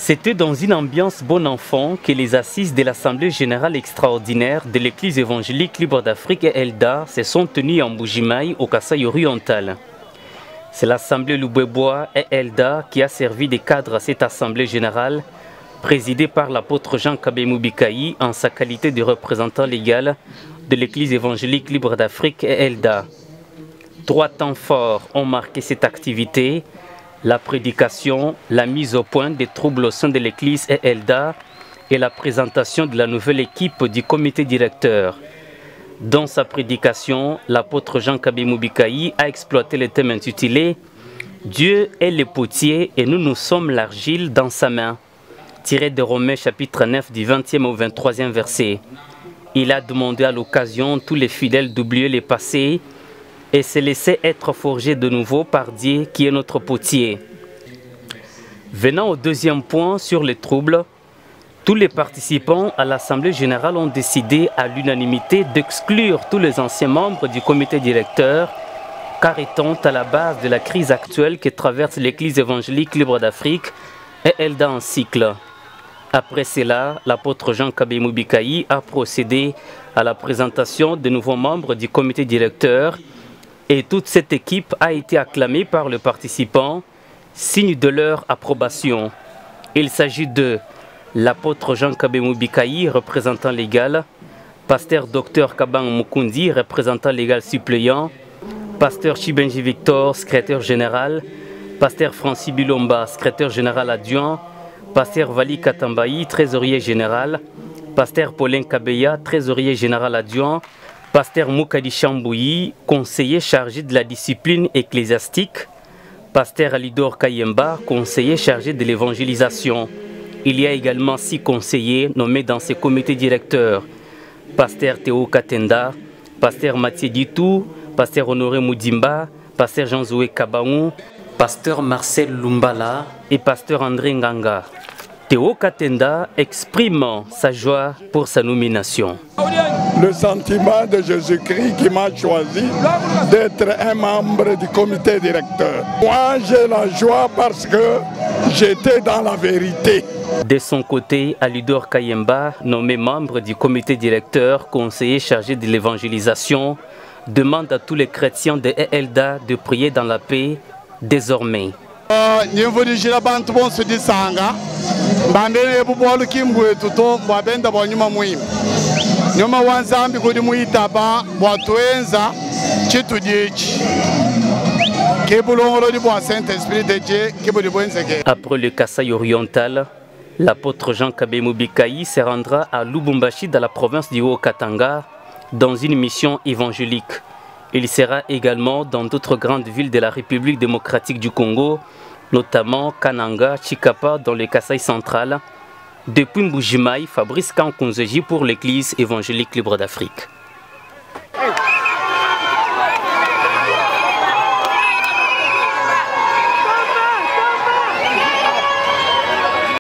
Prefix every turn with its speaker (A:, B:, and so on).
A: C'était dans une ambiance bon enfant que les assises de l'Assemblée générale extraordinaire de l'Église évangélique libre d'Afrique et ELDA se sont tenues en Mbuji-Mayi au Kasaï oriental. C'est l'Assemblée Lubwebois et ELDA qui a servi de cadre à cette Assemblée générale, présidée par l'apôtre Jean Kabemou Bikayi en sa qualité de représentant légal de l'Église évangélique libre d'Afrique et ELDA. 3 temps forts ont marqué cette activité: la prédication, la mise au point des troubles au sein de l'Église et ELDA et la présentation de la nouvelle équipe du comité directeur. Dans sa prédication, l'apôtre Jean Kabemou Bikayi a exploité le thème intitulé « Dieu est le potier et nous sommes l'argile dans sa main », tiré de Romains chapitre 9 du 20e au 23e verset. Il a demandé à l'occasion tous les fidèles d'oublier le passé et se laisser être forgé de nouveau par Dieu qui est notre potier. Venant au deuxième point sur les troubles, tous les participants à l'Assemblée générale ont décidé à l'unanimité d'exclure tous les anciens membres du comité directeur, car étant à la base de la crise actuelle que traverse l'Église évangélique libre d'Afrique et ELDA en cycle. Après cela, l'apôtre Jean Kabemou Bikayi a procédé à la présentation de nouveaux membres du comité directeur et toute cette équipe a été acclamée par les participants, signe de leur approbation. Il s'agit de l'apôtre Jean Kabemou Bikayi, représentant légal, pasteur Dr Kabang Mukundi, représentant légal suppléant, pasteur Chibenji Victor, secrétaire général, pasteur Francis Bilomba, secrétaire général adjoint, pasteur Vali Katambayi, trésorier général, pasteur Paulin Kabeya, trésorier général adjoint, pasteur Moukadi Chambouyi, conseiller chargé de la discipline ecclésiastique, pasteur Alidor Kayemba, conseiller chargé de l'évangélisation. Il y a également 6 conseillers nommés dans ces comités directeurs: pasteur Théo Katenda, pasteur Mathieu Ditou, pasteur Honoré Moudimba, pasteur Jean-Zoué Kabaou, pasteur Marcel Lumbala et pasteur André Nganga. Théo Katenda exprime sa joie pour sa nomination.
B: Le sentiment de Jésus-Christ qui m'a choisi d'être un membre du comité directeur. Moi, j'ai la joie parce que j'étais dans la vérité.
A: De son côté, Alidor Kayemba, nommé membre du comité directeur, conseiller chargé de l'évangélisation, demande à tous les chrétiens de ELDA de prier dans la paix désormais. Après le Kasaï oriental, l'apôtre Jean Kabemou Bikayi se rendra à Lubumbashi dans la province du Haut-Katanga dans une mission évangélique. Il sera également dans d'autres grandes villes de la République démocratique du Congo, notamment Kananga, Chikapa dans le Kasaï central. Depuis Mbuji-Mayi, Fabrice Kankunzeji pour l'Église évangélique libre d'Afrique.